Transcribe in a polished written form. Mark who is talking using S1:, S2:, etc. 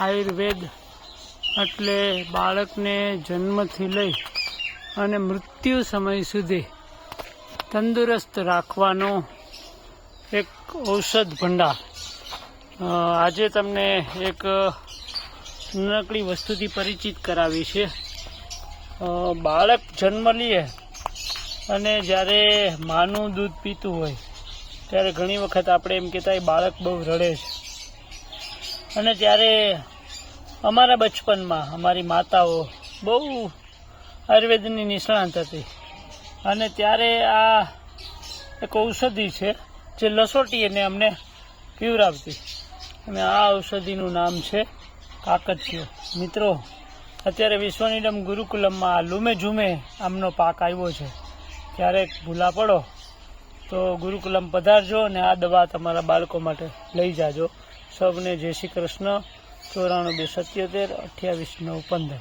S1: આયુર્વેદ એટલે બાળકને જન્મથી લઈ અને મૃત્યુ સમય સુધી તંદુરસ્ત રાખવાનો એક ઔષધ ભંડાર. આજે તમને એક નાનકડી વસ્તુથી પરિચિત કરાવી છે. બાળક જન્મ લે અને જ્યારે માનું દૂધ પીતું હોય ત્યારે ઘણી વખત આપણે એમ કહેતા એ બાળક બહુ રડે છે. અને ત્યારે અમારા બચપનમાં અમારી માતાઓ બહુ આયુર્વેદની નિષ્ણાંત હતી અને ત્યારે આ એક ઔષધિ છે જે લસોટી અને અમને પીવરાવતી, અને આ ઔષધિનું નામ છે કાકચિયો. મિત્રો, અત્યારે વિશ્વનિડમ ગુરુકુલમમાં લૂમે ઝૂમે આમનો પાક આવ્યો છે. ક્યારેક ભૂલા પડો તો ગુરુકુલમ પધારજો અને આ દવા તમારા બાળકો માટે લઈ જાજો. સૌને જય શ્રી કૃષ્ણ. 94 277 28 9 15.